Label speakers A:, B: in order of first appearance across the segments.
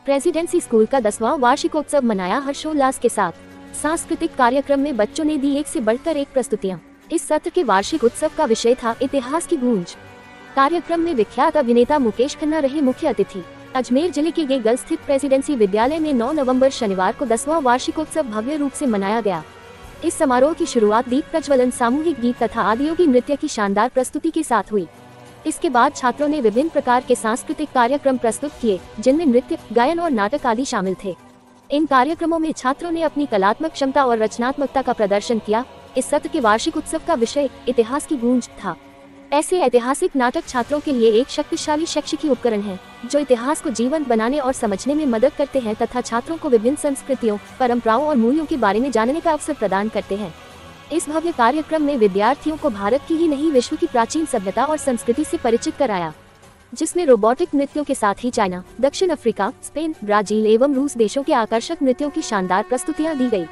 A: Presidency school का 10वां वार्षिकोत्सव मनाया हर्षोल्लास के साथ। सांस्कृतिक कार्यक्रम में बच्चों ने दी एक से बढ़कर एक प्रस्तुतियां। इस सत्र के वार्षिक उत्सव का विषय था इतिहास की गूंज। कार्यक्रम में विख्यात अभिनेता मुकेश खन्ना रहे मुख्य अतिथि। अजमेर जिले के गेगल स्थित प्रेसिडेंसी विद्यालय में 9 नवंबर शनिवार को 10वां वार्षिकोत्सव भव्य रूप से मनाया गया। इस समारोह की शुरुआत दीप प्रज्वलन, सामूहिक गीत तथा आदियोगी नृत्य की शानदार प्रस्तुति के साथ हुई। इसके बाद छात्रों ने विभिन्न प्रकार के सांस्कृतिक कार्यक्रम प्रस्तुत किए, जिनमें नृत्य, गायन और नाटक आदि शामिल थे। इन कार्यक्रमों में छात्रों ने अपनी कलात्मक क्षमता और रचनात्मकता का प्रदर्शन किया। इस सत्र के वार्षिक उत्सव का विषय इतिहास की गूंज था। ऐसे ऐतिहासिक नाटक छात्रों के लिए एक शक्तिशाली शैक्षिकी उपकरण है, जो इतिहास को जीवंत बनाने और समझने में मदद करते हैं तथा छात्रों को विभिन्न संस्कृतियों, परंपराओं और मूल्यों के बारे में जानने का अवसर प्रदान करते हैं। इस भव्य कार्यक्रम में विद्यार्थियों को भारत की ही नहीं, विश्व की प्राचीन सभ्यता और संस्कृति से परिचित कराया, जिसमें रोबोटिक नृत्यों के साथ ही चाइना, दक्षिण अफ्रीका, स्पेन, ब्राजील एवं रूस देशों के आकर्षक नृत्यों की शानदार प्रस्तुतियां दी गई।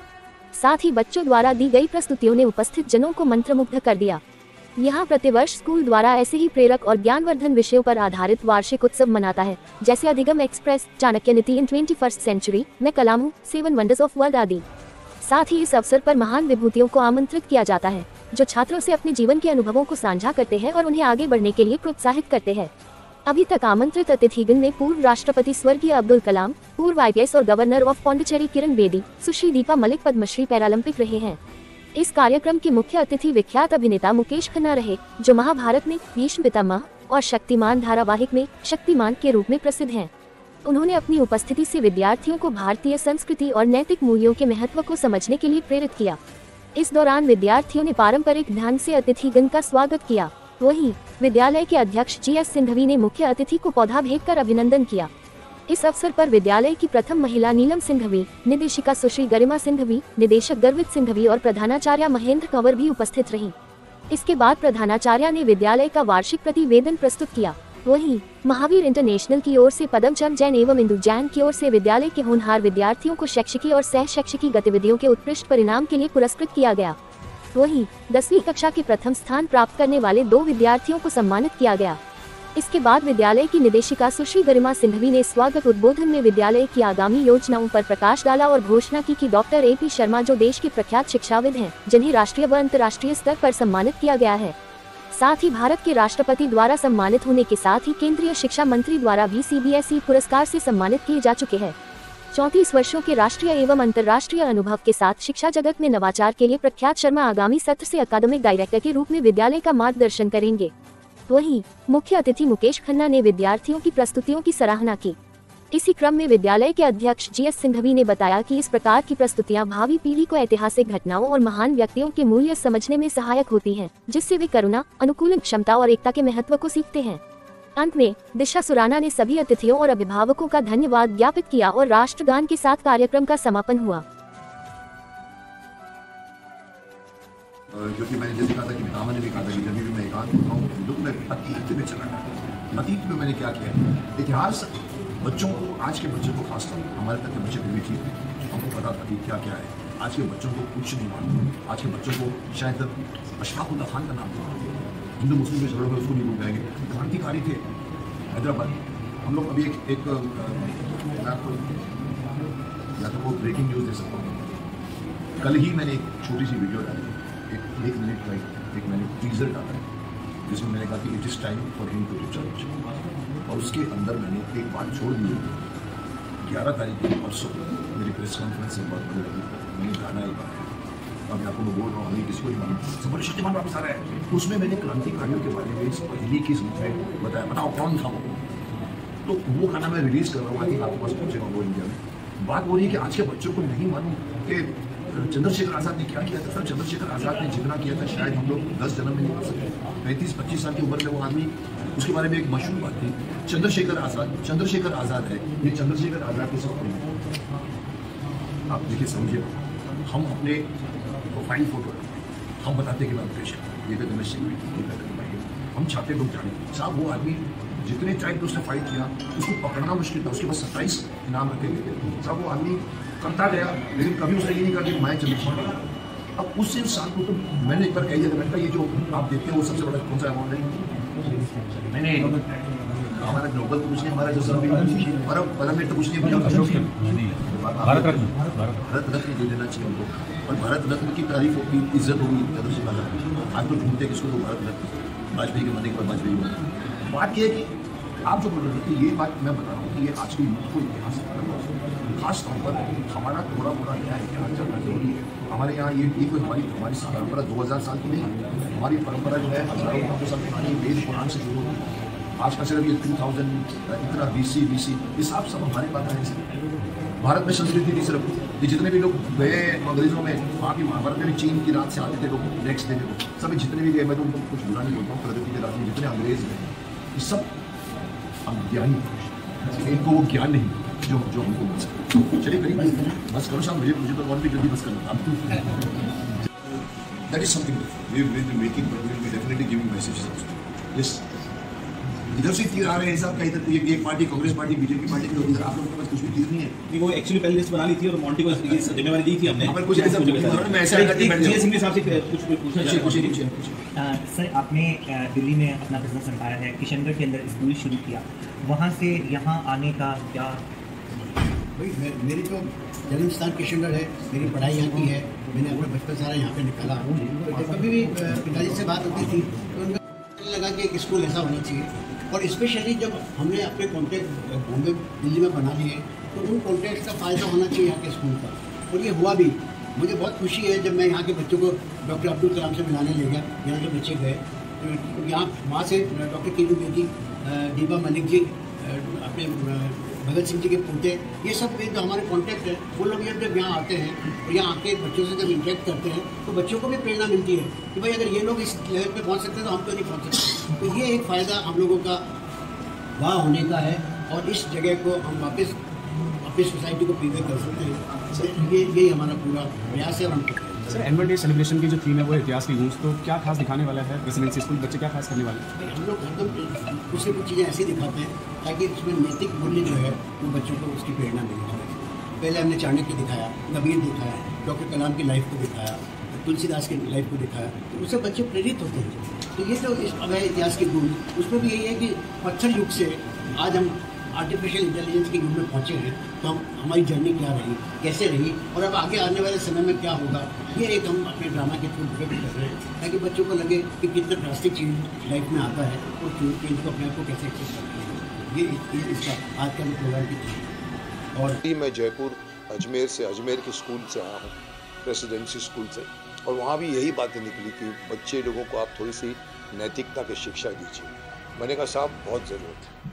A: साथ ही बच्चों द्वारा दी गई प्रस्तुतियों ने उपस्थित जनों को मंत्रमुग्ध कर दिया। यहाँ प्रतिवर्ष स्कूल द्वारा ऐसे ही प्रेरक और ज्ञानवर्धन विषयों पर आधारित वार्षिक उत्सव मनाता है, जैसे अधिगम एक्सप्रेस, चाणक्य नीति इन 21st सेंचुरी, मैं कलाम हूँ, 7 वंडर्स ऑफ वर्ल्ड आदि। साथ ही इस अवसर पर महान विभूतियों को आमंत्रित किया जाता है, जो छात्रों से अपने जीवन के अनुभवों को साझा करते हैं और उन्हें आगे बढ़ने के लिए प्रोत्साहित करते हैं। अभी तक आमंत्रित अतिथिगण में पूर्व राष्ट्रपति स्वर्गीय अब्दुल कलाम, पूर्व IPS और governor of Pondicherry Kiran Bedi, Sushri Deepa Malik Padmashri Paralympic रहे हैं। इस कार्यक्रम के मुख्य अतिथि विख्यात अभिनेता मुकेश खन्ना रहे, जो महाभारत में भीष्म पितामह और शक्तिमान धारावाहिक में शक्तिमान के रूप में प्रसिद्ध हैं। उन्होंने अपनी उपस्थिति से विद्यार्थियों को भारतीय संस्कृति और नैतिक मूल्यों के महत्व को समझने के लिए प्रेरित किया। इस दौरान विद्यार्थियों ने पारंपरिक ढंग से अतिथिगण का स्वागत किया। वहीं विद्यालय के अध्यक्ष GS सिंघवी ने मुख्य अतिथि को पौधा भेंट कर अभिनंदन किया। इस अवसर पर विद्यालय की प्रथम महिला नीलम सिंघवी, निदेशिका सुश्री गरिमा सिंघवी, निदेशक गर्वित सिंघवी और प्रधानाचार्य महेंद्र कंवर भी उपस्थित रहीं। इसके बाद प्रधानाचार्य ने विद्यालय का वार्षिक प्रतिवेदन प्रस्तुत किया। वहीं महावीर इंटरनेशनल की ओर से पदमचंद जैन एवं इंदु जैन की ओर से विद्यालय के होनहार विद्यार्थियों को शैक्षिकी और सह शैक्षिकी गतिविधियों के उत्कृष्ट परिणाम के लिए पुरस्कृत किया गया। वहीं 10वीं कक्षा के प्रथम स्थान प्राप्त करने वाले 2 विद्यार्थियों को सम्मानित किया गया। इसके बाद विद्यालय की निदेशिका सुश्री गरिमा सिंघवी ने स्वागत उद्बोधन में विद्यालय की आगामी योजनाओं पर प्रकाश डाला और घोषणा की कि डॉक्टर AP शर्मा, जो देश के प्रख्यात शिक्षाविद हैं, जिन्हें राष्ट्रीय व अंतर्राष्ट्रीय स्तर पर सम्मानित किया गया है। साथ ही भारत के राष्ट्रपति द्वारा सम्मानित होने के साथ ही केंद्रीय शिक्षा मंत्री द्वारा भी CBSE पुरस्कार से सम्मानित किए जा चुके हैं। 34 वर्षों के राष्ट्रीय एवं अंतर्राष्ट्रीय अनुभव के साथ शिक्षा जगत में नवाचार के लिए प्रख्यात शर्मा आगामी सत्र से अकादमिक डायरेक्टर के रूप में विद्यालय का मार्गदर्शन करेंगे। वहीं मुख्य अतिथि मुकेश खन्ना ने विद्यार्थियों की प्रस्तुतियों की सराहना की। इसी क्रम में विद्यालय के अध्यक्ष GS सिंघवी ने बताया कि इस प्रकार की प्रस्तुतियां भावी पीढ़ी को ऐतिहासिक घटनाओं और महान व्यक्तियों के मूल्य समझने में सहायक होती हैं, जिससे वे करुणा, अनुकूलन क्षमता और एकता के महत्व को सीखते हैं। अंत में दिशा सुराना ने सभी अतिथियों और अभिभावकों का धन्यवाद ज्ञापित किया और राष्ट्रगान के साथ कार्यक्रम का समापन हुआ।
B: क्योंकि मैंने जैसे कहा था कि पितामह ने भी कहा था कि जब भी मैं एकांत होता हूँ, दुख में अतीत में चला गया। अतीत में मैंने क्या किया, इतिहास बच्चों को, आज के बच्चों को खासकर, हमारे तक के बच्चे भी ठीक है, हमको पता था कि क्या क्या है। आज के बच्चों को कुछ नहीं मालूम। आज के बच्चों को शायद अशफाकुल्लाह खान का नाम था, हिंदू मुस्लिम के झगड़ों में उसको नहीं भूल जाएंगे। क्रांतिकारी थे हैदराबाद। हम लोग अभी एक या तो वो ब्रेकिंग न्यूज़ दे सकता हूँ। कल ही मैंने एक छोटी सी वीडियो डाली, एक मिनट का एक मैंने टीजर डाला है, जिसमें मैंने कहा कि it is time for him to research. और उसके अंदर मैंने एक बात छोड़ दी है। 11 तारीख को परसों मेरी प्रेस कॉन्फ्रेंस से बात करने लगी, मैंने गाना ही गाया। अब आपको मैं बोल रहा हूँ, अभी किसी को नहीं मालूम, बड़े शक्तिमान वापस आ रहा है। उसमें मैंने क्रांतिकारियों के बारे में पहली की में बताया, बताओ कौन था वो। तो वो गाना मैं रिलीज़ कर रहा हूँ कि आपके पास पहुँचेगा वो इंडिया में। बात हो रही है कि आज के बच्चों को नहीं मालूम कि चंद्रशेखर आज़ाद ने क्या किया था। सर, चंद्रशेखर आज़ाद ने जितना किया था शायद हम लोग 10 जन्म में नहीं कर सकते। 35-25 साल की उम्र में वो आदमी, उसके बारे में एक मशहूर बात थी, चंद्रशेखर आज़ाद है। ये चंद्रशेखर आज़ाद के सब आप देखिए, समझिए, हम अपने प्रोफाइल फोटो हम बताते कि मैं मुकेश, ये कहते मैं सिंह, ये कहते मैं, हम चाहते लोग जाने। साहब, वो आदमी जितने टाइम तो उसने फाइट किया, उसको पकड़ना मुश्किल था। उसके पास 27 इनाम रखे गए थे। साहब, वो आदमी करता गया, लेकिन कभी उसने ये नहीं कहा कि मैं चंद्रशेखर। अब उस इंसान को तो मैंने एक बार कही है, मैंने कहा ये जो आप देखते हैं वो सबसे बड़ा कौन सा अमाउंट है। मैंने हमारा नोबल तो कुछ नहीं, हमारा जो परम तो कुछ नहीं, भारत रत्न दे देना चाहिए उनको, और भारत रत्न की तारीफ होगी, इज्जत होगी कदर से ज्यादा। आज तो ढूंढते किसको तो भारत रत्न, वाजपेयी के मरने के बाद वाजपेयी बना। बात यह है कि आप जो बोल रहे थे, ये बात मैं बता रहा हूँ कि ये आज की यूथ को इतिहास खास तौर पर हमारा थोड़ा मोड़ा क्या इतिहास जानना जरूरी है। हमारे यहाँ ये कोई हमारी परंपरा 2000 साल की नहीं, हमारी परंपरा जो है हजारों साल पुरानी, वेद पुराण से शुरू होती है। आज का सिर्फ ये 2000 इतना BC ये सब हमारे पास है। भारत में संस्कृति थी सिर्फ, ये जितने भी लोग गए अंग्रेजों में, वहाँ की भारत में भी चीन की रात से आते थे लोग नेक्स्ट डे को, सभी जितने भी गए, मैं तो उनको कुछ बुरा नहीं बोलता हूँ, प्रगति के रात में जितने अंग्रेज गए ये सब ज्ञानी, इनको वो ज्ञान नहीं जो हमको मिल सकता। चलिए करिए बस करो साहब, मुझे तो और भी जल्दी बस करना था। That is something we will be making, but we will be definitely giving messages. Yes, इधर से तीर आ रहे हैं साहब का, इधर एक party Congress party BJP party के लोग, इधर आप लोगों के पास कुछ भी तीर नहीं है।
C: नहीं, वो एक्चुअली पहले लिस्ट बना ली थी और मॉन्टी को जिम्मेवारी दी थी हमने।
B: पर कुछ ऐसा मैं ऐसा
C: सिंह साहब से कुछ पूछना
D: सर, आपने दिल्ली में अपना बिजनेस एम्पायर है, किशनगढ़ के अंदर स्कूल शुरू किया, वहाँ से यहाँ आने का क्या?
E: भाई मेरी तो जन्म स्थान किशनगढ़ है, मेरी पढ़ाई यहाँ की है, मैंने अपना बचपन सारा यहाँ पे निकाला। तो कभी भी पिताजी से बात होती थी तो उनका लगा कि एक स्कूल ऐसा होना चाहिए, और स्पेशली जब हमने अपने कॉन्टैक्ट बॉम्बे दिल्ली में बना लिए तो उन कॉन्टैक्ट का फ़ायदा होना चाहिए यहाँ के स्कूल का, और ये हुआ भी। मुझे बहुत खुशी है जब मैं यहाँ के बच्चों को डॉक्टर अब्दुल कलाम से मिलाने ले गया, यहाँ के बच्चे गए तो यहाँ वहाँ से डॉक्टर कीनू बेदी, दीपा मलिक जी, अपने भगत सिंह जी के पोते, ये सब जो हमारे कॉन्टैक्ट है, वो लोग जब यहाँ आते हैं और यहाँ आके बच्चों से जब इंटरेक्ट करते हैं तो बच्चों को भी प्रेरणा मिलती है कि भाई अगर ये लोग इस लेवल पे पहुँच सकते हैं तो हम तो नहीं पहुँच सकते। तो ये एक फ़ायदा हम लोगों का वहाँ होने का है, और इस जगह को हम वापस अपनी सोसाइटी को प्रीवेयर कर सकते हैं। यही हमारा पूरा प्रयास है। और हम
F: सर एनुअल डे सेलिब्रेशन की जो थीम है वो इतिहास की गूंज, तो क्या खास दिखाने वाला है रेसिडेंसी स्कूल, बच्चे क्या खास करने वाले हैं?
E: हम लोग एकदम कुछ न कुछ चीज़ें ऐसी दिखाते हैं ताकि उसमें नैतिक मूल्य जो है वो बच्चों को उसकी प्रेरणा मिले। पहले हमने चाणक्य दिखाया, कबीर दिखाया, डॉक्टर कलाम की लाइफ को दिखाया, तुलसीदास की लाइफ को दिखाया, तो उससे बच्चे प्रेरित होते हैं। तो ये जो इस अब है इतिहास की गूंज, उसमें भी यही है कि पत्थर युग से आज हम आर्टिफिशियल इंटेलिजेंस के युग में पहुँचे हैं, तो हमारी जर्नी क्या रही, कैसे रही, और अब आगे आने वाले समय में क्या होगा, ये एक हम अपने ड्रामा के थ्रू व्यक्त कर रहे हैं ताकि बच्चों को लगे कि कितना ड्रास्टिक चेंज लाइफ में आता है और चेंज को अपने आप को कैसे एक्सेप्ट करते हैं। ये इसका आज का प्रोग्राम की थी।
G: और मैं जयपुर अजमेर के स्कूल से आया हूँ, रेसिडेंसी स्कूल से, और वहाँ भी यही बातें निकली कि बच्चे लोगों को आप थोड़ी सी नैतिकता की शिक्षा दीजिए। मैंने कहा साहब बहुत ज़रूरत है।